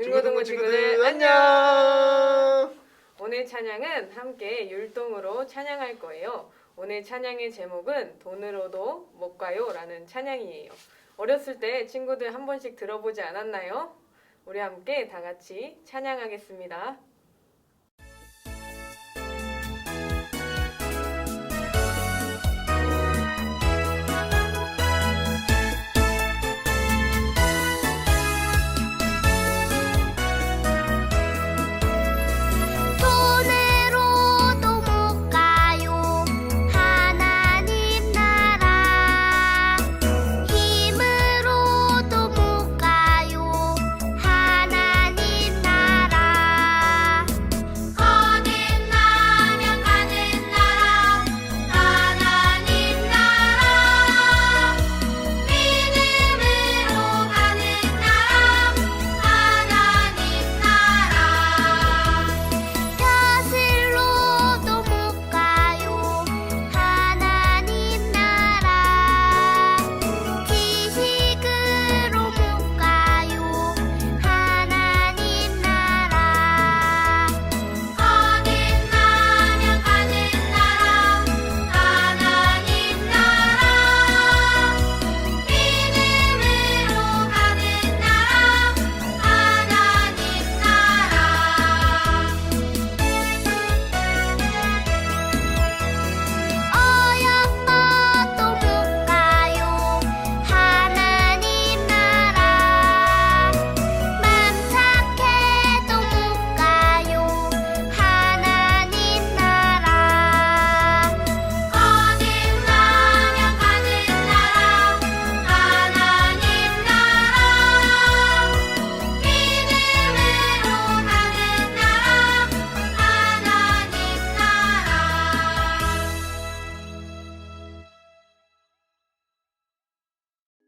중고등부 친구들 안녕! 오늘 찬양은 함께 율동으로 찬양할 거예요. 오늘 찬양의 제목은 돈으로도 못 가요 라는 찬양이에요. 어렸을 때 친구들 한 번씩 들어보지 않았나요? 우리 함께 다 같이 찬양하겠습니다.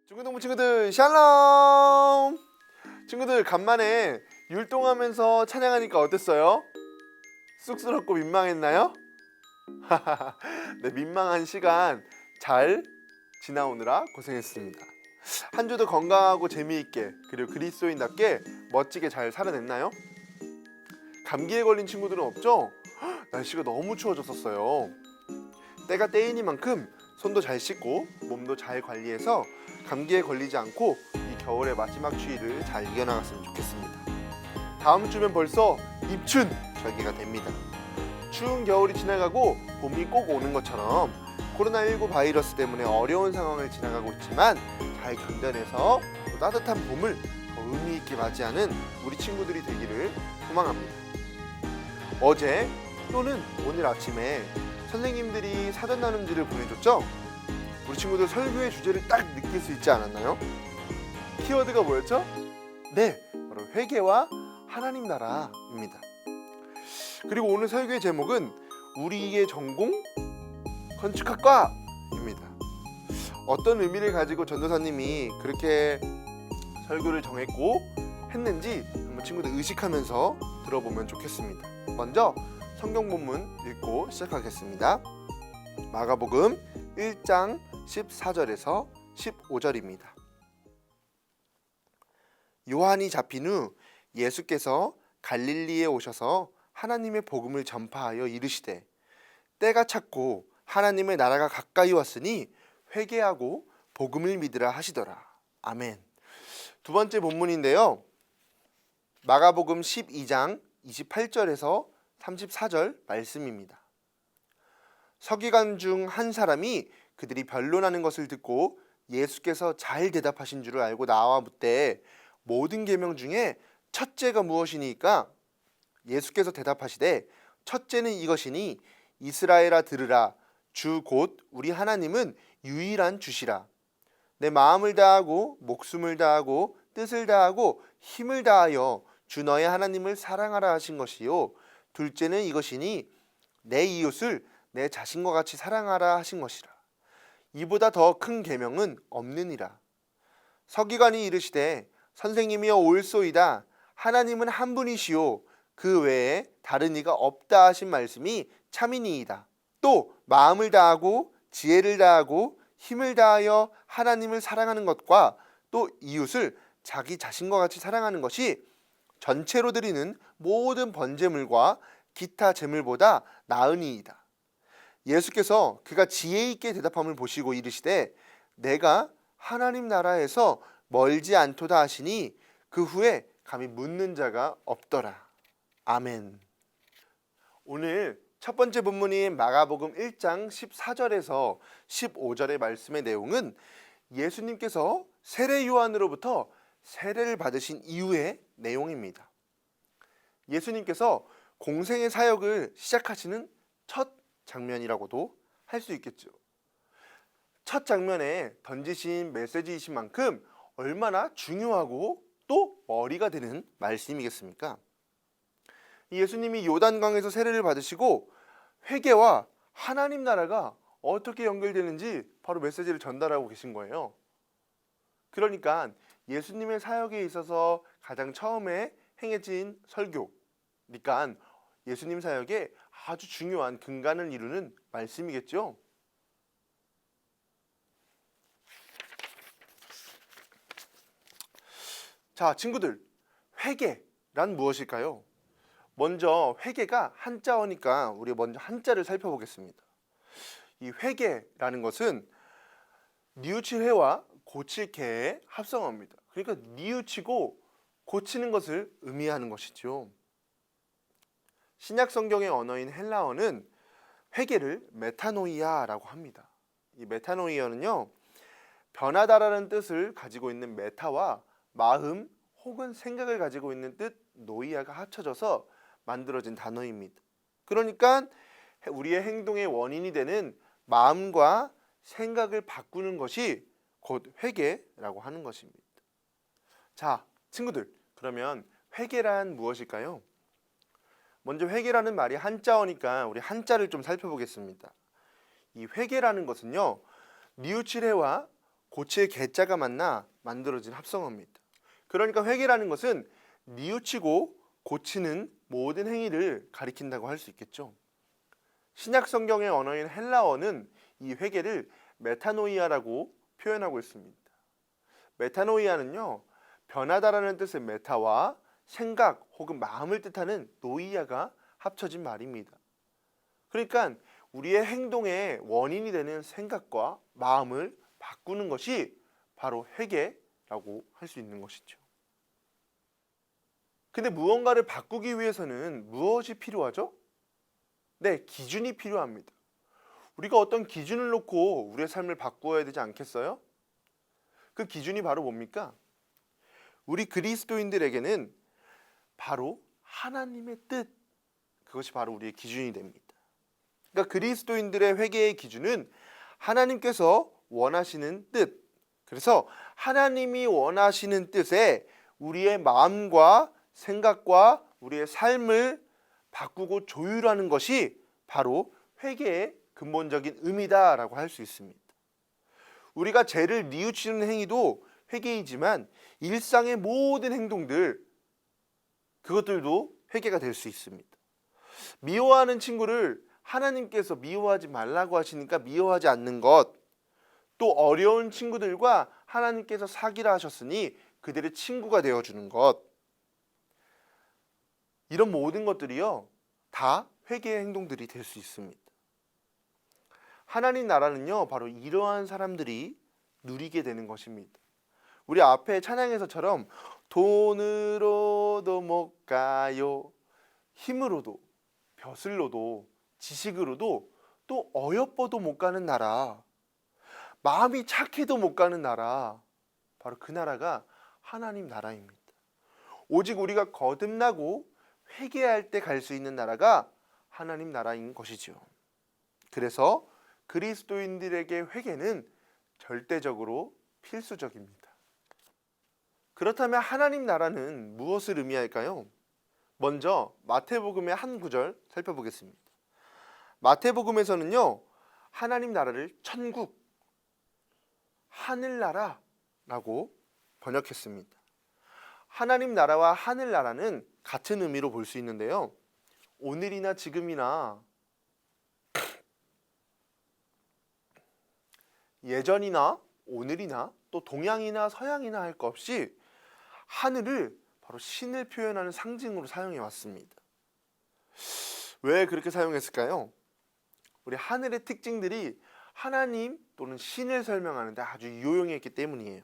중고등부 친구들 샬롬! 친구들 간만에 율동하면서 찬양하니까 어땠어요? 쑥스럽고 민망했나요? 네, 민망한 시간 잘 지나오느라 고생했습니다. 한 주도 건강하고 재미있게 그리고 그리스도인답게 멋지게 잘 살아냈나요? 감기에 걸린 친구들은 없죠? 날씨가 너무 추워졌었어요. 때가 때이니만큼 손도 잘 씻고 몸도 잘 관리해서 감기에 걸리지 않고 이 겨울의 마지막 추위를 잘 이겨나갔으면 좋겠습니다. 다음 주면 벌써 입춘 절기가 됩니다. 추운 겨울이 지나가고 봄이 꼭 오는 것처럼 코로나19 바이러스 때문에 어려운 상황을 지나가고 있지만 잘 견뎌내서 또 따뜻한 봄을 더 의미 있게 맞이하는 우리 친구들이 되기를 소망합니다. 어제 또는 오늘 아침에 선생님들이 사전 나눔지를 보내줬죠? 우리 친구들 설교의 주제를 딱 느낄 수 있지 않았나요? 키워드가 뭐였죠? 네, 바로 회개와 하나님 나라입니다. 그리고 오늘 설교의 제목은 우리의 전공 건축학과입니다. 어떤 의미를 가지고 전도사님이 그렇게 설교를 정했고 했는지 한번 친구들 의식하면서 들어보면 좋겠습니다. 먼저 성경 본문 읽고 시작하겠습니다. 마가복음 1장 14절에서 15절입니다. 요한이 잡힌 후 예수께서 갈릴리에 오셔서 하나님의 복음을 전파하여 이르시되 때가 찼고 하나님의 나라가 가까이 왔으니 회개하고 복음을 믿으라 하시더라. 아멘. 두 번째 본문인데요. 마가복음 12장 28절에서 34절 말씀입니다. 서기관 중 한 사람이 그들이 변론하는 것을 듣고 예수께서 잘 대답하신 줄을 알고 나와 묻되 모든 계명 중에 첫째가 무엇이니까? 예수께서 대답하시되 첫째는 이것이니 이스라엘아 들으라 주 곧 우리 하나님은 유일한 주시라. 내 마음을 다하고 목숨을 다하고 뜻을 다하고 힘을 다하여 주 너의 하나님을 사랑하라 하신 것이요 둘째는 이것이니 내 이웃을 내 자신과 같이 사랑하라 하신 것이라. 이보다 더 큰 계명은 없느니라. 서기관이 이르시되 선생님이여 옳소이다. 하나님은 한 분이시요 그 외에 다른 이가 없다 하신 말씀이 참이니이다. 또 마음을 다하고 지혜를 다하고 힘을 다하여 하나님을 사랑하는 것과 또 이웃을 자기 자신과 같이 사랑하는 것이 전체로 드리는 모든 번제물과 기타 제물보다 나으니이다. 예수께서 그가 지혜 있게 대답함을 보시고 이르시되 내가 하나님 나라에서 멀지 않도다 하시니 그 후에 감히 묻는 자가 없더라. 아멘. 오늘 첫 번째 본문인 마가복음 1장 14절에서 15절의 말씀의 내용은 예수님께서 세례 요한으로부터 세례를 받으신 이후의 내용입니다. 예수님께서 공생의 사역을 시작하시는 첫 장면이라고도 할 수 있겠죠. 첫 장면에 던지신 메시지이신 만큼 얼마나 중요하고 또 머리가 되는 말씀이겠습니까? 예수님이 요단강에서 세례를 받으시고 회개와 하나님 나라가 어떻게 연결되는지 바로 메시지를 전달하고 계신 거예요. 그러니까 예수님의 사역에 있어서 가장 처음에 행해진 설교, 그러니까 예수님 사역에 아주 중요한 근간을 이루는 말씀이겠죠. 자, 친구들, 회개란 무엇일까요? 먼저 회개가 한자어니까 우리 먼저 한자를 살펴보겠습니다. 이 회개라는 것은 뉘우칠 해와 고칠 개의 합성어입니다. 그러니까 뉘우치고 고치는 것을 의미하는 것이죠. 신약 성경의 언어인 헬라어는 회개를 메타노이아라고 합니다. 이 메타노이아는요, 변하다라는 뜻을 가지고 있는 메타와 마음 혹은 생각을 가지고 있는 뜻 노이아가 합쳐져서 만들어진 단어입니다. 그러니까 우리의 행동의 원인이 되는 마음과 생각을 바꾸는 것이 곧 회개라고 하는 것입니다. 자, 친구들, 그러면 회개란 무엇일까요? 먼저 회개라는 말이 한자어니까 우리 한자를 좀 살펴보겠습니다. 이 회개라는 것은요, 뉘우칠해와 고칠 개자가 만나 만들어진 합성어입니다. 그러니까 회개라는 것은 뉘우치고 고치는 모든 행위를 가리킨다고 할 수 있겠죠. 신약 성경의 언어인 헬라어는 이 회개를 메타노이아라고 표현하고 있습니다. 메타노이아는요, 변하다라는 뜻의 메타와 생각 혹은 마음을 뜻하는 노이아가 합쳐진 말입니다. 그러니까 우리의 행동의 원인이 되는 생각과 마음을 바꾸는 것이 바로 회개라고 할 수 있는 것이죠. 근데 무언가를 바꾸기 위해서는 무엇이 필요하죠? 네, 기준이 필요합니다. 우리가 어떤 기준을 놓고 우리의 삶을 바꾸어야 되지 않겠어요? 그 기준이 바로 뭡니까? 우리 그리스도인들에게는 바로 하나님의 뜻, 그것이 바로 우리의 기준이 됩니다. 그러니까 그리스도인들의 회개의 기준은 하나님께서 원하시는 뜻, 그래서 하나님이 원하시는 뜻에 우리의 마음과 생각과 우리의 삶을 바꾸고 조율하는 것이 바로 회개의 근본적인 의미다라고 할 수 있습니다. 우리가 죄를 뉘우치는 행위도 회개이지만 일상의 모든 행동들, 그것들도 회개가 될 수 있습니다. 미워하는 친구를 하나님께서 미워하지 말라고 하시니까 미워하지 않는 것, 또 어려운 친구들과 하나님께서 사귀라 하셨으니 그들의 친구가 되어주는 것, 이런 모든 것들이요, 다 회개의 행동들이 될 수 있습니다. 하나님 나라는요, 바로 이러한 사람들이 누리게 되는 것입니다. 우리 앞에 찬양에서처럼 돈으로도 못 가요, 힘으로도, 벼슬로도, 지식으로도, 또 어여뻐도 못 가는 나라, 마음이 착해도 못 가는 나라, 바로 그 나라가 하나님 나라입니다. 오직 우리가 거듭나고 회개할 때 갈 수 있는 나라가 하나님 나라인 것이죠. 그래서 그리스도인들에게 회개는 절대적으로 필수적입니다. 그렇다면 하나님 나라는 무엇을 의미할까요? 먼저 마태복음의 한 구절 살펴보겠습니다. 마태복음에서는요, 하나님 나라를 천국, 하늘나라라고 번역했습니다. 하나님 나라와 하늘나라는 같은 의미로 볼 수 있는데요, 오늘이나 지금이나 예전이나 오늘이나 또 동양이나 서양이나 할 것 없이 하늘을 바로 신을 표현하는 상징으로 사용해 왔습니다. 왜 그렇게 사용했을까요? 우리 하늘의 특징들이 하나님 또는 신을 설명하는데 아주 유용했기 때문이에요.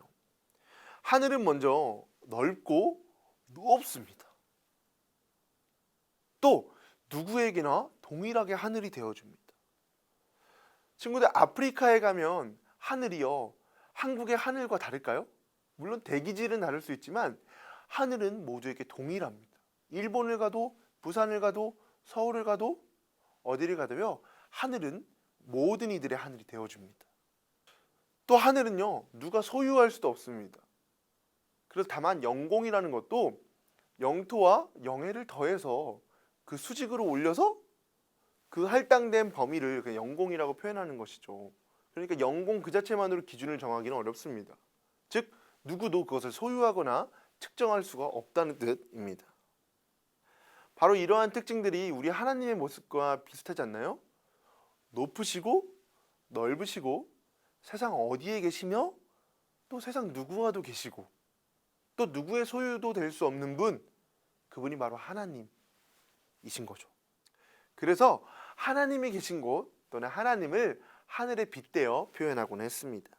하늘은 먼저 넓고 높습니다. 또 누구에게나 동일하게 하늘이 되어줍니다. 친구들, 아프리카에 가면 하늘이요, 한국의 하늘과 다를까요? 물론 대기질은 다를 수 있지만 하늘은 모두에게 동일합니다. 일본을 가도 부산을 가도 서울을 가도 어디를 가도요, 하늘은 모든 이들의 하늘이 되어줍니다. 또 하늘은요, 누가 소유할 수도 없습니다. 그래서 다만 영공이라는 것도 영토와 영해를 더해서 그 수직으로 올려서 그 할당된 범위를 그 영공이라고 표현하는 것이죠. 그러니까 영공 그 자체만으로 기준을 정하기는 어렵습니다. 즉 누구도 그것을 소유하거나 측정할 수가 없다는 뜻입니다. 바로 이러한 특징들이 우리 하나님의 모습과 비슷하지 않나요? 높으시고 넓으시고 세상 어디에 계시며 또 세상 누구와도 계시고 또 누구의 소유도 될 수 없는 분, 그분이 바로 하나님이신 거죠. 그래서 하나님이 계신 곳 또는 하나님을 하늘에 빗대어 표현하곤 했습니다.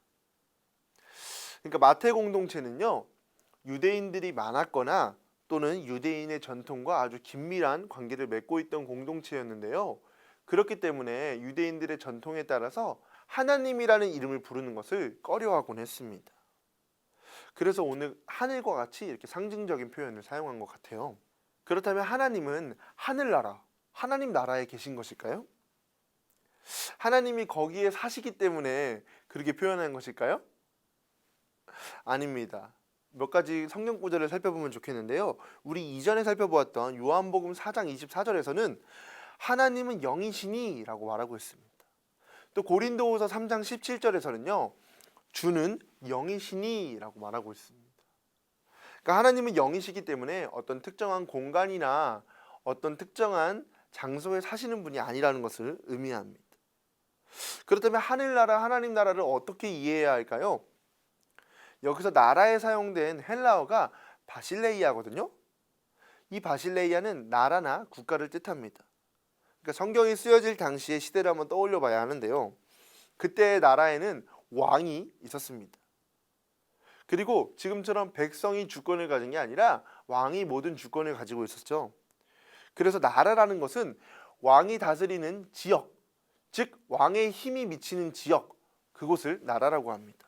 그러니까 마태 공동체는요, 유대인들이 많았거나 또는 유대인의 전통과 아주 긴밀한 관계를 맺고 있던 공동체였는데요. 그렇기 때문에 유대인들의 전통에 따라서 하나님이라는 이름을 부르는 것을 꺼려하곤 했습니다. 그래서 오늘 하늘과 같이 이렇게 상징적인 표현을 사용한 것 같아요. 그렇다면 하나님은 하늘나라, 하나님 나라에 계신 것일까요? 하나님이 거기에 사시기 때문에 그렇게 표현한 것일까요? 아닙니다. 몇 가지 성경 구절을 살펴보면 좋겠는데요. 우리 이전에 살펴보았던 요한복음 4장 24절에서는 하나님은 영이시니 라고 말하고 있습니다. 또 고린도후서 3장 17절에서는요, 주는 영이시니 라고 말하고 있습니다. 그러니까 하나님은 영이시기 때문에 어떤 특정한 공간이나 어떤 특정한 장소에 사시는 분이 아니라는 것을 의미합니다. 그렇다면 하늘나라, 하나님 나라를 어떻게 이해해야 할까요? 여기서 나라에 사용된 헬라어가 바실레이아거든요. 이 바실레이아는 나라나 국가를 뜻합니다. 그러니까 성경이 쓰여질 당시의 시대를 한번 떠올려 봐야 하는데요. 그때의 나라에는 왕이 있었습니다. 그리고 지금처럼 백성이 주권을 가진 게 아니라 왕이 모든 주권을 가지고 있었죠. 그래서 나라라는 것은 왕이 다스리는 지역, 즉 왕의 힘이 미치는 지역, 그곳을 나라라고 합니다.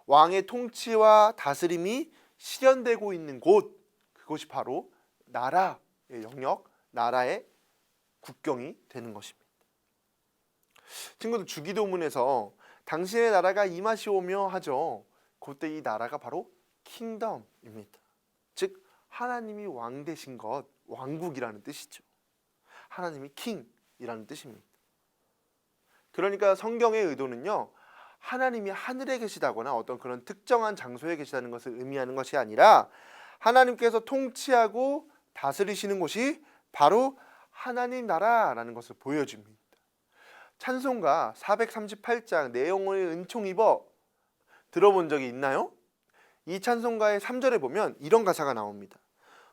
왕의 통치와 다스림이 실현되고 있는 곳, 그것이 바로 나라의 영역, 나라의 국경이 되는 것입니다. 친구들, 주기도문에서 당신의 나라가 임하시오며 하죠. 그때 이 나라가 바로 킹덤입니다. 즉 하나님이 왕 되신 것, 왕국이라는 뜻이죠. 하나님이 킹이라는 뜻입니다. 그러니까 성경의 의도는요, 하나님이 하늘에 계시다거나 어떤 그런 특정한 장소에 계시다는 것을 의미하는 것이 아니라 하나님께서 통치하고 다스리시는 곳이 바로 하나님 나라라는 것을 보여줍니다. 찬송가 438장 내용을 은총입어 들어본 적이 있나요? 이 찬송가의 3절에 보면 이런 가사가 나옵니다.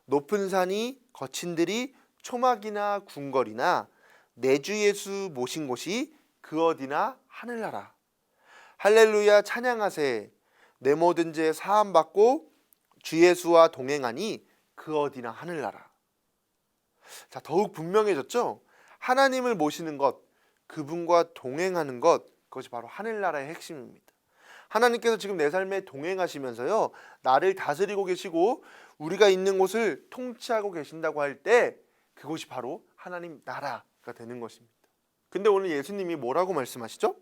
높은 산이 거친 들이 초막이나 궁궐이나 내 주 예수 모신 곳이 그 어디나 하늘나라. 할렐루야 찬양하세. 내 모든 죄 사함 받고 주 예수와 동행하니 그 어디나 하늘나라. 자, 더욱 분명해졌죠? 하나님을 모시는 것, 그분과 동행하는 것, 그것이 바로 하늘나라의 핵심입니다. 하나님께서 지금 내 삶에 동행하시면서요, 나를 다스리고 계시고 우리가 있는 곳을 통치하고 계신다고 할 때 그것이 바로 하나님 나라가 되는 것입니다. 근데 오늘 예수님이 뭐라고 말씀하시죠?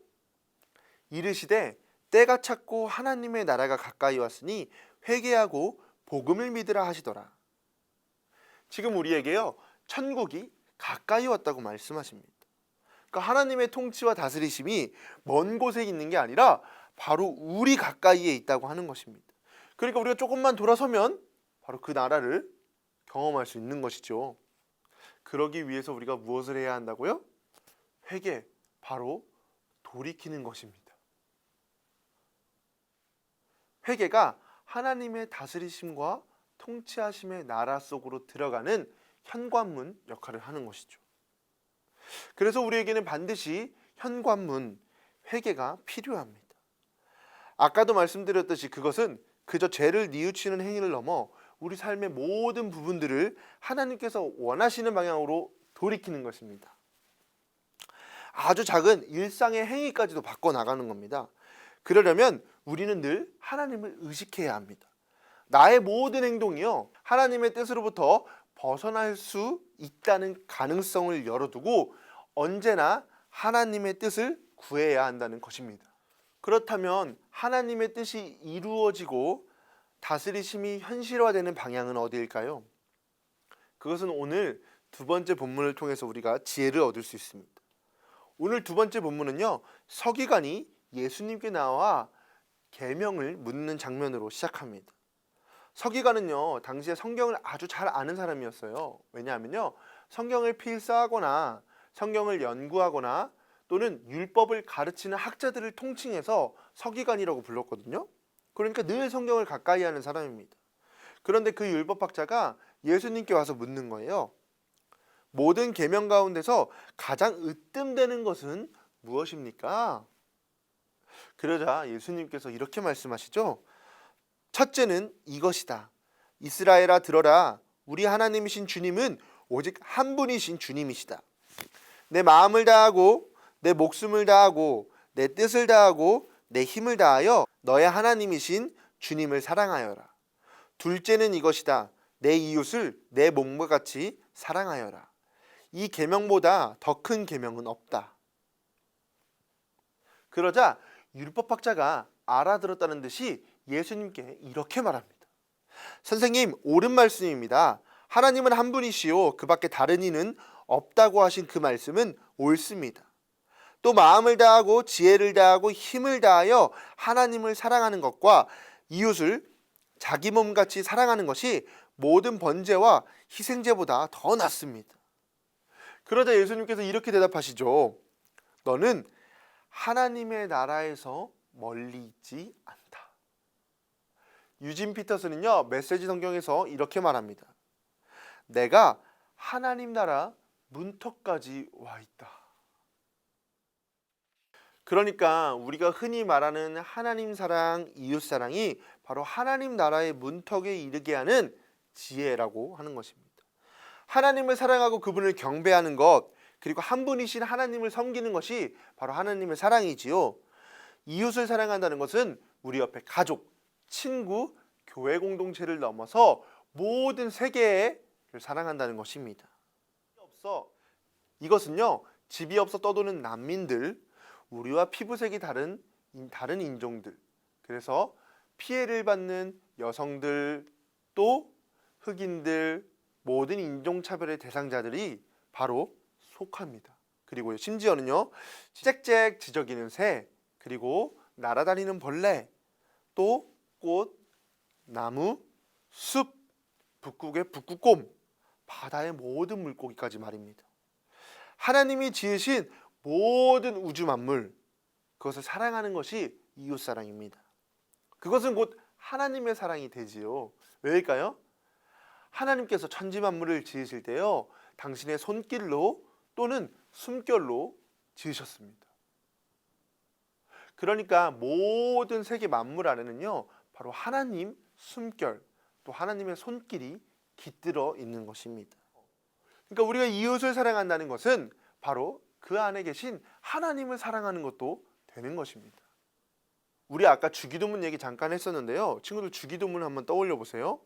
이르시되 때가 찼고 하나님의 나라가 가까이 왔으니 회개하고 복음을 믿으라 하시더라. 지금 우리에게요, 천국이 가까이 왔다고 말씀하십니다. 그러니까 하나님의 통치와 다스리심이 먼 곳에 있는 게 아니라 바로 우리 가까이에 있다고 하는 것입니다. 그러니까 우리가 조금만 돌아서면 바로 그 나라를 경험할 수 있는 것이죠. 그러기 위해서 우리가 무엇을 해야 한다고요? 회개, 바로 돌이키는 것입니다. 회개가 하나님의 다스리심과 통치하심의 나라 속으로 들어가는 현관문 역할을 하는 것이죠. 그래서 우리에게는 반드시 현관문, 회개가 필요합니다. 아까도 말씀드렸듯이 그것은 그저 죄를 뉘우치는 행위를 넘어 우리 삶의 모든 부분들을 하나님께서 원하시는 방향으로 돌이키는 것입니다. 아주 작은 일상의 행위까지도 바꿔나가는 겁니다. 그러려면 우리는 늘 하나님을 의식해야 합니다. 나의 모든 행동이요, 하나님의 뜻으로부터 벗어날 수 있다는 가능성을 열어두고 언제나 하나님의 뜻을 구해야 한다는 것입니다. 그렇다면 하나님의 뜻이 이루어지고 다스리심이 현실화되는 방향은 어디일까요? 그것은 오늘 두 번째 본문을 통해서 우리가 지혜를 얻을 수 있습니다. 오늘 두 번째 본문은요, 서기관이 예수님께 나와 계명을 묻는 장면으로 시작합니다. 서기관은요, 당시에 성경을 아주 잘 아는 사람이었어요. 왜냐하면요, 성경을 필사하거나 성경을 연구하거나 또는 율법을 가르치는 학자들을 통칭해서 서기관이라고 불렀거든요. 그러니까 늘 성경을 가까이 하는 사람입니다. 그런데 그 율법학자가 예수님께 와서 묻는 거예요. 모든 계명 가운데서 가장 으뜸되는 것은 무엇입니까? 그러자 예수님께서 이렇게 말씀하시죠. 첫째는 이것이다. 이스라엘아 들어라. 우리 하나님이신 주님은 오직 한 분이신 주님이시다. 내 마음을 다하고 내 목숨을 다하고 내 뜻을 다하고 내 힘을 다하여 너의 하나님이신 주님을 사랑하여라. 둘째는 이것이다. 내 이웃을 내 몸과 같이 사랑하여라. 이 계명보다 더 큰 계명은 없다. 그러자 율법학자가 알아들었다는 듯이 예수님께 이렇게 말합니다. 선생님, 옳은 말씀입니다. 하나님은 한 분이시요 그 밖에 다른 이는 없다고 하신 그 말씀은 옳습니다. 또 마음을 다하고 지혜를 다하고 힘을 다하여 하나님을 사랑하는 것과 이웃을 자기 몸같이 사랑하는 것이 모든 번제와 희생제보다 더 낫습니다. 그러자 예수님께서 이렇게 대답하시죠. 너는 하나님의 나라에서 멀리 있지 않다. 유진 피터슨은요, 메시지 성경에서 이렇게 말합니다. 내가 하나님 나라 문턱까지 와 있다. 그러니까 우리가 흔히 말하는 하나님 사랑, 이웃 사랑이 바로 하나님 나라의 문턱에 이르게 하는 지혜라고 하는 것입니다. 하나님을 사랑하고 그분을 경배하는 것, 그리고 한 분이신 하나님을 섬기는 것이 바로 하나님의 사랑이지요. 이웃을 사랑한다는 것은 우리 옆에 가족, 친구, 교회 공동체를 넘어서 모든 세계를 사랑한다는 것입니다. 이것은요, 집이 없어 떠도는 난민들, 우리와 피부색이 다른 인종들, 그래서 피해를 받는 여성들, 또 흑인들, 모든 인종차별의 대상자들이 바로 속합니다. 그리고 심지어는요, 짹짹 지저귀는 새, 그리고 날아다니는 벌레, 또 꽃, 나무, 숲, 북극의 북극곰, 바다의 모든 물고기까지 말입니다. 하나님이 지으신 모든 우주 만물, 그것을 사랑하는 것이 이웃사랑입니다. 그것은 곧 하나님의 사랑이 되지요. 왜일까요? 하나님께서 천지 만물을 지으실 때요, 당신의 손길로 또는 숨결로 지으셨습니다. 그러니까 모든 세계 만물 안에는요, 바로 하나님 숨결, 또 하나님의 손길이 깃들어 있는 것입니다. 그러니까 우리가 이웃을 사랑한다는 것은 바로 그 안에 계신 하나님을 사랑하는 것도 되는 것입니다. 우리 아까 주기도문 얘기 잠깐 했었는데요. 친구들 주기도문 한번 떠올려 보세요.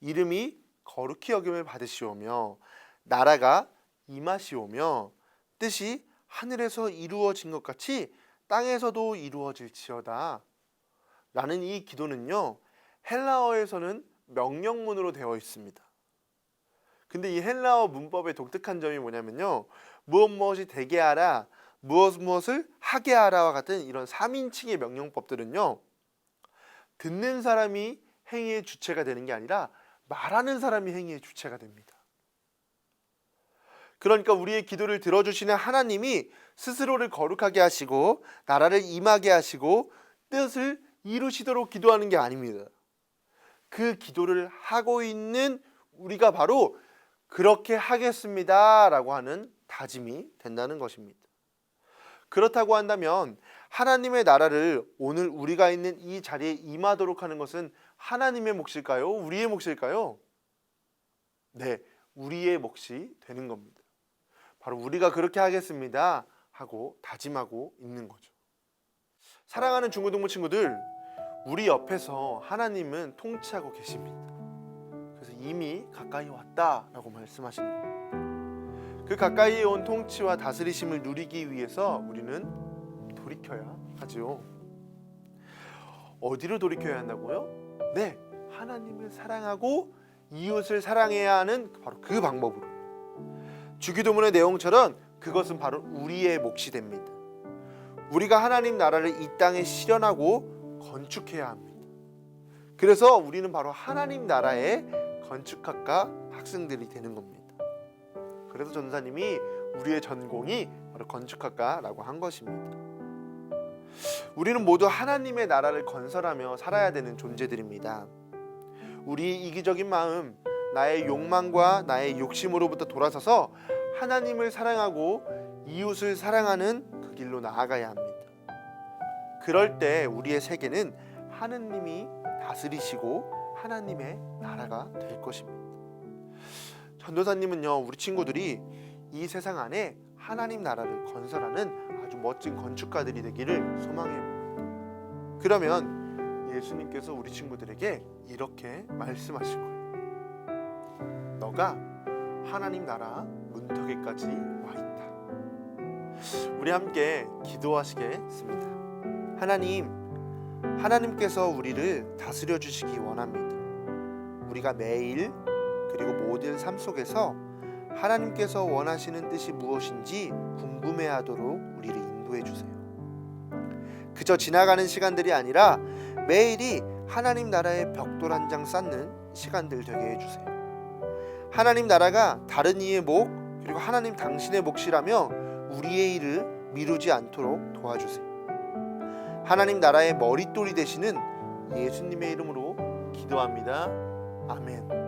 이름이 거룩히 여김을 받으시오며 나라가 임하시오며 뜻이 하늘에서 이루어진 것 같이 땅에서도 이루어질지어다 라는 이 기도는요, 헬라어에서는 명령문으로 되어 있습니다. 근데 이 헬라어 문법의 독특한 점이 뭐냐면요, 무엇이 되게 하라, 무엇을 하게 하라와 같은 이런 3인칭의 명령법들은요, 듣는 사람이 행위의 주체가 되는 게 아니라 말하는 사람이 행위의 주체가 됩니다. 그러니까 우리의 기도를 들어주시는 하나님이 스스로를 거룩하게 하시고 나라를 임하게 하시고 뜻을 이루시도록 기도하는 게 아닙니다. 그 기도를 하고 있는 우리가 바로 그렇게 하겠습니다 라고 하는 다짐이 된다는 것입니다. 그렇다고 한다면 하나님의 나라를 오늘 우리가 있는 이 자리에 임하도록 하는 것은 하나님의 몫일까요? 우리의 몫일까요? 네, 우리의 몫이 되는 겁니다. 바로 우리가 그렇게 하겠습니다 하고 다짐하고 있는 거죠. 사랑하는 중고등부 친구들, 우리 옆에서 하나님은 통치하고 계십니다. 그래서 이미 가까이 왔다라고 말씀하시는 겁니다. 그 가까이 온 통치와 다스리심을 누리기 위해서 우리는 돌이켜야 하지요. 어디로 돌이켜야 한다고요? 네, 하나님을 사랑하고 이웃을 사랑해야 하는 바로 그 방법으로. 주기도문의 내용처럼 그것은 바로 우리의 몫이 됩니다. 우리가 하나님 나라를 이 땅에 실현하고 건축해야 합니다. 그래서 우리는 바로 하나님 나라의 건축학과 학생들이 되는 겁니다. 그래서 전사님이 우리의 전공이 바로 건축학과라고 한 것입니다. 우리는 모두 하나님의 나라를 건설하며 살아야 되는 존재들입니다. 우리의 이기적인 마음, 나의 욕망과 나의 욕심으로부터 돌아서서 하나님을 사랑하고 이웃을 사랑하는 그 길로 나아가야 합니다. 그럴 때 우리의 세계는 하느님이 다스리시고 하나님의 나라가 될 것입니다. 전도사님은요, 우리 친구들이 이 세상 안에 하나님 나라를 건설하는 아주 멋진 건축가들이 되기를 소망해요. 그러면 예수님께서 우리 친구들에게 이렇게 말씀하실 거예요. 너가 하나님 나라 문턱에까지 와 있다. 우리 함께 기도하시겠습니다. 하나님께서 우리를 다스려 주시기 원합니다. 우리가 매일 그리고 모든 삶 속에서 하나님께서 원하시는 뜻이 무엇인지 궁금해하도록 우리를 인도해 주세요. 그저 지나가는 시간들이 아니라 매일이 하나님 나라의 벽돌 한 장 쌓는 시간들 되게 해주세요. 하나님 나라가 다른 이의 몫 그리고 하나님 당신의 몫이라며 우리의 일을 미루지 않도록 도와주세요. 하나님 나라의 머릿돌이 되시는 예수님의 이름으로 기도합니다. 아멘.